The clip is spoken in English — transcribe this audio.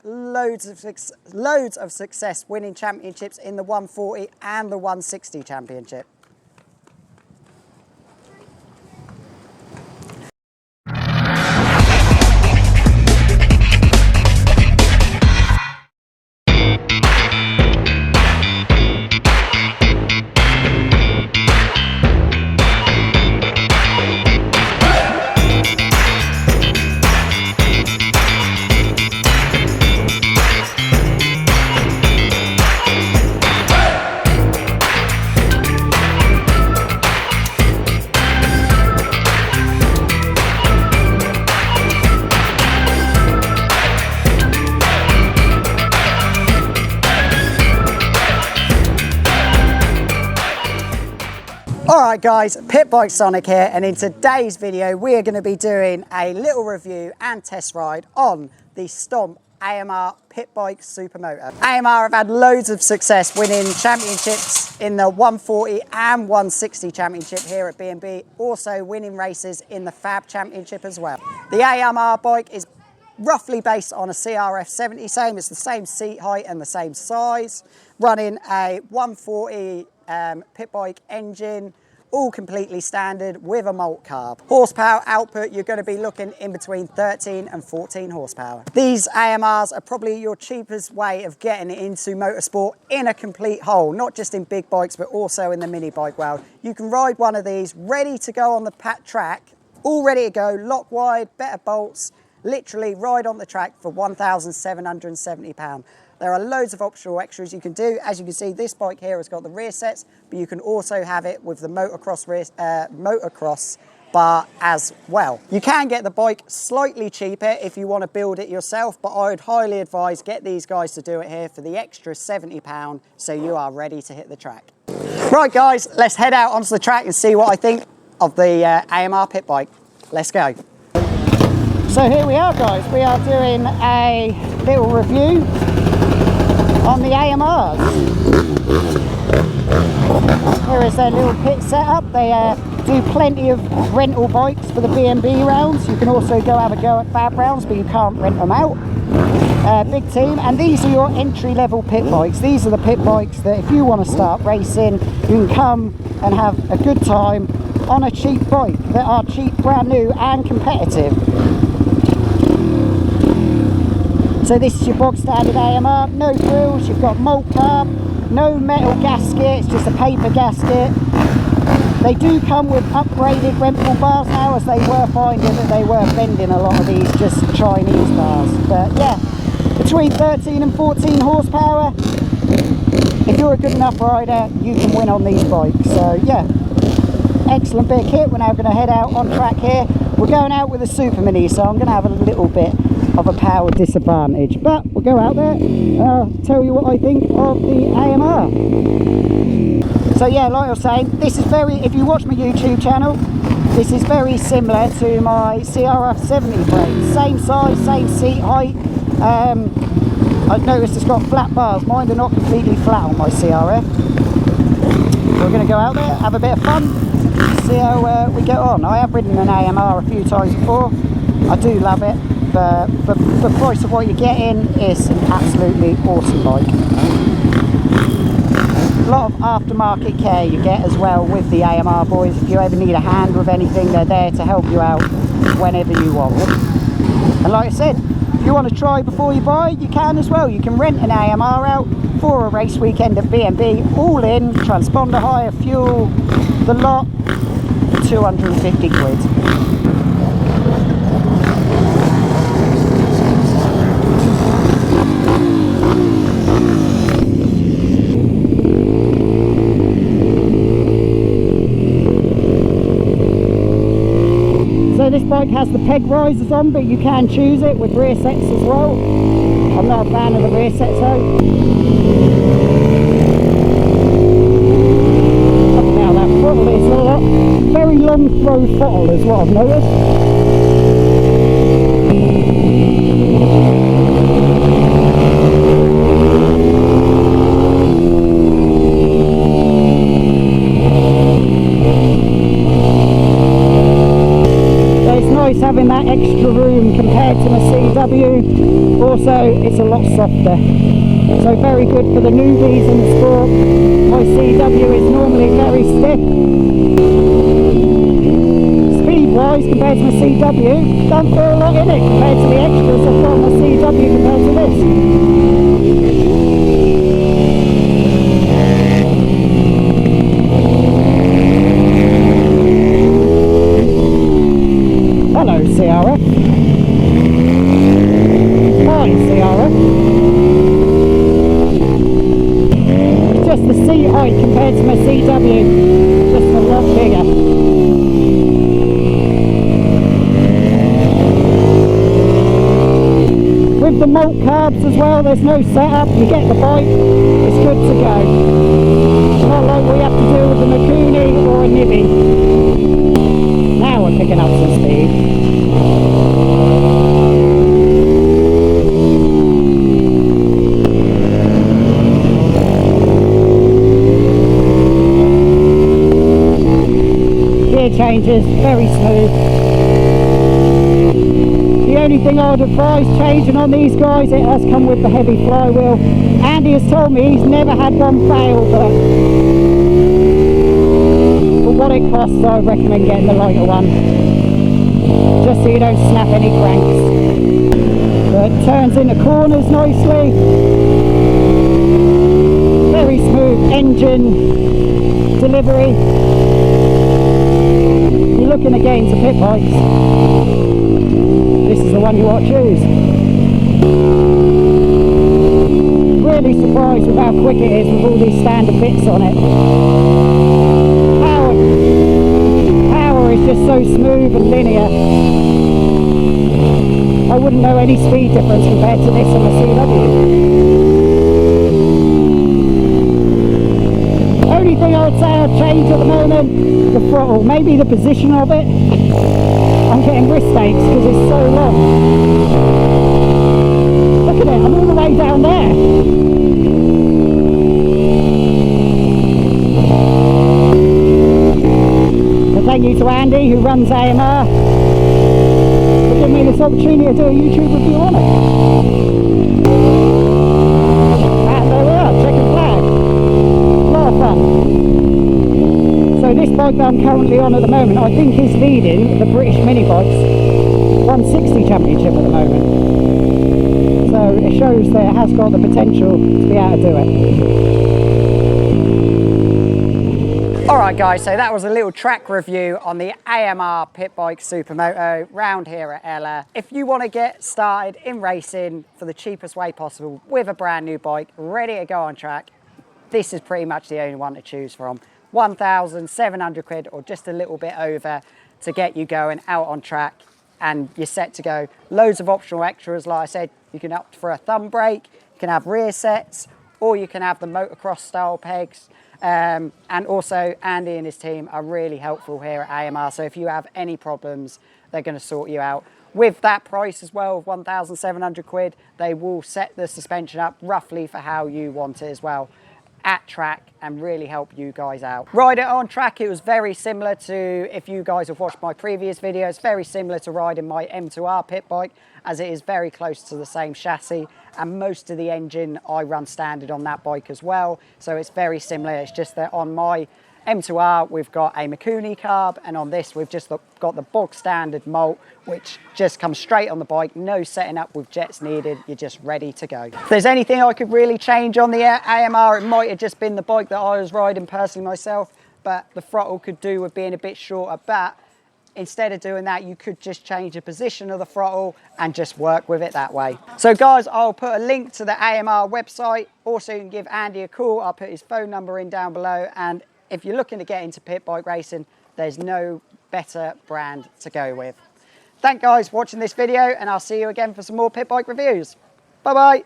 loads of success winning championships in the 140 and the 160 championship. Alright guys, Pitbikesonic here, and in today's video we are going to be doing a little review and test ride on the Stomp AMR Pitbike Supermoto. AMR have had loads of success winning championships in the 140 and 160 championship here at B&B, also winning races in the Fab championship as well. The AMR bike is roughly based on a CRF 70, same, it's the same seat height and the same size, running a 140 pit bike engine, all completely standard with a malt carb. Horsepower output, you're going to be looking in between 13 and 14 horsepower. These AMRs are probably your cheapest way of getting into motorsport in a complete whole, not just in big bikes but also in the mini bike world. You can ride one of these ready to go on the track, all ready to go, lock wide, better bolts, literally ride on the track for £1,770. There are loads of optional extras you can do. As you can see, this bike here has got the rear sets, but you can also have it with the motocross bar as well. You can get the bike slightly cheaper if you want to build it yourself, but I would highly advise get these guys to do it here for the extra £70 so you are ready to hit the track. Right guys, let's head out onto the track and see what I think of the AMR pit bike. Let's go. So here we are guys, we are doing a little review on the AMRs. Here is their little pit setup. They do plenty of rental bikes for the B&B rounds. You can also go have a go at Fab rounds, but you can't rent them out. Big team, and these are your entry-level pit bikes. These are the pit bikes that if you want to start racing, you can come and have a good time on a cheap bike that are cheap, brand new and competitive. So this is your bog standard AMR, no frills, you've got malt carb, no metal gasket, it's just a paper gasket. They do come with upgraded rental bars now, as they were finding that they were bending a lot of these just Chinese bars. But yeah, between 13 and 14 horsepower, if you're a good enough rider, you can win on these bikes. So yeah, excellent bit of kit. We're now going to head out on track here. We're going out with a Super Mini, so I'm going to have a little bit of a power disadvantage, but we'll go out there and I'll tell you what I think of the AMR. So yeah, like I was saying, this is very, if you watch my YouTube channel, this is very similar to my CRF 70 frame. Same size, same seat height. I've noticed it's got flat bars. Mine are not completely flat on my CRF. We're going to go out there, have a bit of fun, see how we get on. I have ridden an AMR a few times before. I do love it. For the price of what you're getting, it's an absolutely awesome bike. A lot of aftermarket care you get as well with the AMR boys. If you ever need a hand with anything, they're there to help you out whenever you want. And like I said, if you want to try before you buy, you can as well. You can rent an AMR out for a race weekend at B&B, all in, transponder hire, fuel, the lot, for 250 quid. So this bike has the peg risers on, but you can choose it with rear sets as well. I'm not a fan of the rear sets though. Now that throttle is a lot, very long throw throttle is what I've noticed. Having that extra room compared to my CW. Also, it's a lot softer. So very good for the newbies in the sport. My CW is normally very stiff. Speed-wise, compared to my CW, don't feel a lot in it compared to the extras I've got on my CW compared to this. Hello, Ciara. Hi, Ciara. Just the seat height compared to my CW, just a lot bigger. With the malt carbs as well, there's no setup, you get the bike, it's good to go. Not like we have to do with a Mikuni or a Nibby. Now we're picking up some speed. Gear changes, very smooth. The only thing I would advise changing on these guys, it has come with the heavy flywheel. Andy has told me he's never had one fail, but for what it costs, I would recommend getting the lighter one, just so you don't snap any cranks. But it turns into corners nicely. Very smooth engine delivery. You're looking to get into pit bikes, this is the one you want to choose. Really surprised with how quick it is with all these standard bits on it. Power is just so smooth and linear. I wouldn't know any speed difference compared to this on the CW. Only thing I would say I'd change at the moment, the throttle, maybe the position of it. I'm getting wrist aches because it's so long. Look at it, I'm all the way down there. But thank you to Andy, who runs AMR, for giving me this opportunity to do a YouTube review on it. And there we are, checkered flag. A lot of fun. So this bike that I'm currently on at the moment, I think is leading the British mini bikes 160 championship at the moment. So it shows that it has got the potential to be able to do it. Alright guys, so that was a little track review on the AMR Pitbike Supermoto round here at Ellough. If you want to get started in racing for the cheapest way possible with a brand new bike ready to go on track, this is pretty much the only one to choose from. 1,700 quid or just a little bit over to get you going out on track and you're set to go. Loads of optional extras, like I said, you can opt for a thumb brake, you can have rear sets, or you can have the motocross style pegs. And also Andy and his team are really helpful here at AMR, so if you have any problems, they're going to sort you out. With that price as well, 1,700 quid, they will set the suspension up roughly for how you want it as well at track and really help you guys out. Ride it on track, it was very similar to, if you guys have watched my previous videos, very similar to riding my M2R pit bike, as it is very close to the same chassis, and most of the engine I run standard on that bike as well, so it's very similar. It's just that on my M2R we've got a Mikuni carb, and on this we've just got the bog standard malt, which just comes straight on the bike, no setting up with jets needed, you're just ready to go. If there's anything I could really change on the AMR, it might have just been the bike that I was riding personally myself, but the throttle could do with being a bit shorter, but instead of doing that, you could just change the position of the throttle and just work with it that way. So guys, I'll put a link to the AMR website, also you can give Andy a call, I'll put his phone number in down below, and if you're looking to get into pit bike racing, there's no better brand to go with. Thank you guys for watching this video, and I'll see you again for some more pit bike reviews. Bye bye.